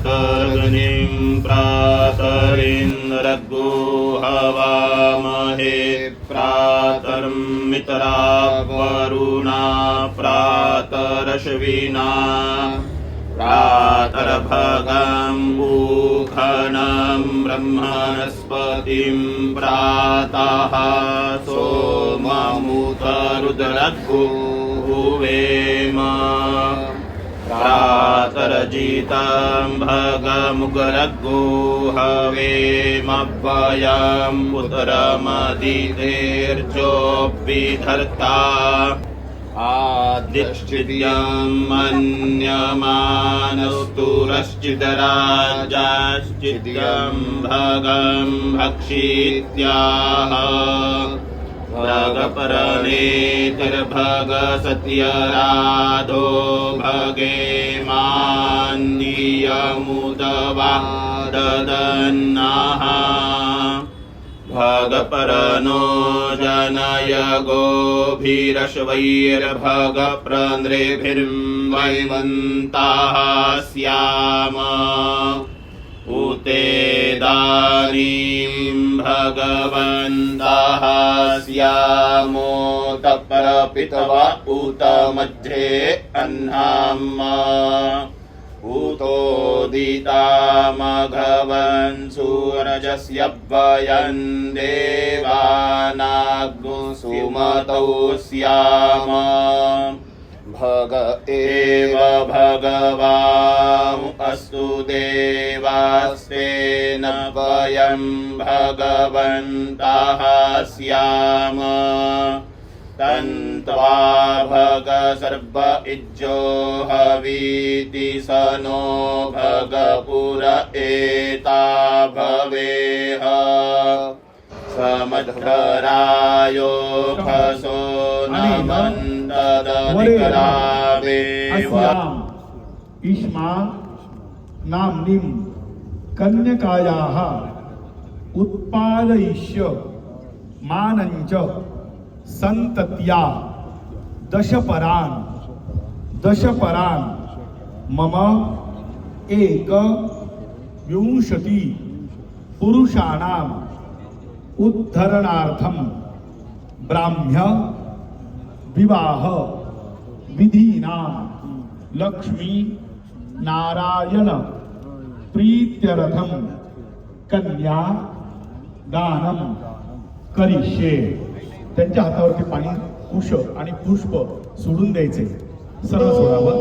प्रातर्गनिं प्रातरिन्द्रगो हवामहे प्रातर्मित्रा वरुणा प्रातरश्विना प्रातर्भगं पूखनं ब्रह्मणस्पतिं प्रातः सोममुतरुद्रगो हुवेम प्रातर्जितं भगमुग्रगो हवेमव्ययं पुत्रमदितेर्चोभिधर्ता आदिश्चिद्यं मन्यमानस्तुरश्चिदराजाश्चिद्यं भगं भक्षित्याह भगपरनेतिर्भग सत्यराधो भगे मान्नियमुदवा ददन्नः भगपरनो जनय गोभिरश्वैर्भगप्रन्द्रेभिर्वैवन्ताः स्याम उतेदानीं भगवन्तः स्यामोत परपितवा उत मध्ये अह्नाम उतोदितामघवन् सूरजस्य वयं देवानाग्नो सुमतौ स्याम भग एव भगवाम् अस्तु देवास्तेन वयं भगवन्तः स्याम तन्त्वा भग सर्व इज्जो हवीति स नो भगपुर एता भवेह समध्वरायो भसो नमन्तदधिकरावेव इष्मा नाम्नीं कन्यकायाः उत्पादयिष्य मानञ्च संतत्या दशपरान् मम एक विंशति पुरुषाणाम् उद्धरणार्थं ब्राह्म्य विवाह विधीनां लक्ष्मी नारायण प्रीत्यर्थं कन्या दानं करिष्ये। त्यांच्या हातावरती पाणी कुश आणि पुष्प सोडून द्यायचे, सरळ सोडावं,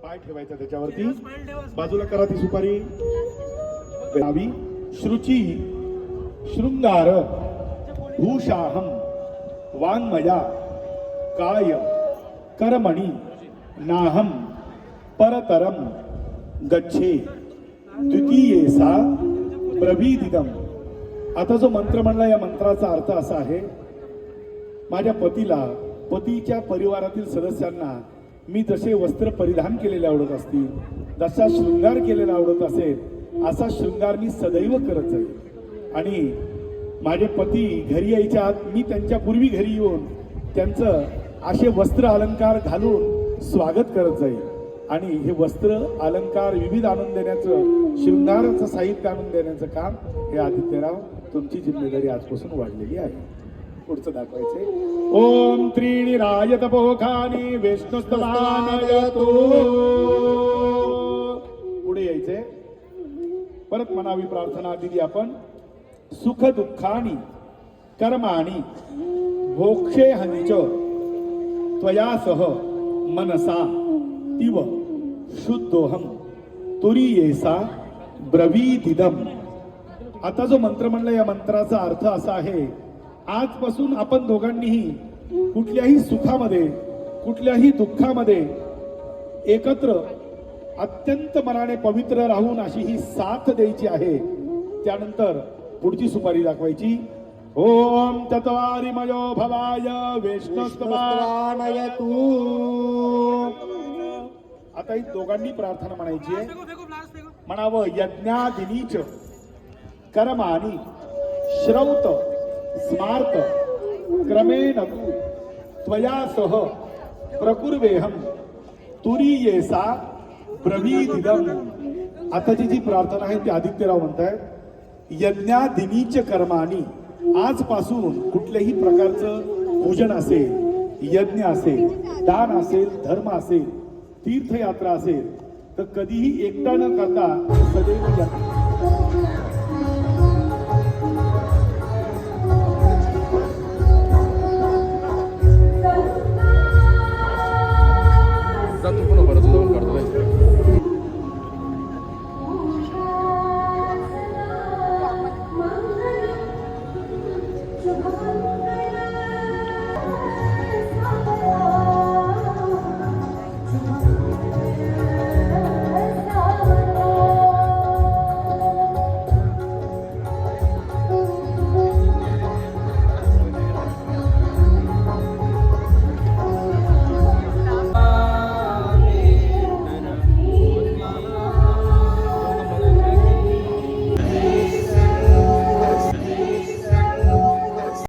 पाय ठेवायचा त्याच्यावरती, बाजूला करा ती सुपारी, नावी श्रुची शृंगार भूषाहम वाङ्मया काय कर्मणि नाहम परतरम गच्छे द्वितीयेसा ब्रवीदिदम। आता जो मंत्र म्हणला, या मंत्राचा अर्थ असा आहे, माझ्या पतीला, पतीच्या परिवारातील सदस्यांना मी जसे वस्त्र परिधान केलेले आवडत असतील, जसा शृंगार केलेला आवडत असेल, असा शृंगार मी सदैव करत जाईल। आणि माझे पती घरी यायच्या आत मी त्यांच्या पूर्वी घरी येऊन त्यांचं असे वस्त्र अलंकार घालून स्वागत करत जाईल। आणि हे वस्त्र अलंकार विविध आणून देण्याचं, शृंगाराचं साहित्य आणून देण्याचं काम हे आदित्यराव तुमची जिम्मेदारी आजपासून वाढलेली आहे। पुढचं दाखवायचंय, ओम त्रीणि राजतपोखानि विष्णुस्तवानयतो। पुढे यायचंय, परत मनावी प्रार्थना दिली आपण, सुख दुःखानि कर्माणि भोक्षे हंच त्वया सह मनसा तिव शुद्धोहम तुरीयेसा ब्रवीदिदम। आता जो मंत्र म्हणला, या मंत्राचा अर्थ असा आहे, आजपासून आपण दोघांनीही कुठल्याही सुखामध्ये कुठल्याही दुःखामध्ये एकत्र अत्यंत मनाने पवित्र राहून अशी ही साथ द्यायची आहे। त्यानंतर पुढची सुपारी दाखवायची, ओम चत्वारिमयो भवाय विष्णुस्तवानयतु। आता ही दोघांनी प्रार्थना म्हणायची आहे, म्हणावं, यज्ञादिनीच कर्माणि श्रौत स्मार्त क्रमेण त्वया सह प्रकुर्वेहम तुरीयेसा प्रविदिदम. आताची जी प्रार्थना आहे ती आदित्यराव म्हणतायत यज्ञादिनीच कर्मानी. आजपासून कुठल्याही प्रकारचं पूजन असेल, यज्ञ असेल, दान असेल, धर्म असेल, तीर्थयात्रा असेल तर कधीही एकटा न करता सदैव यज्ञ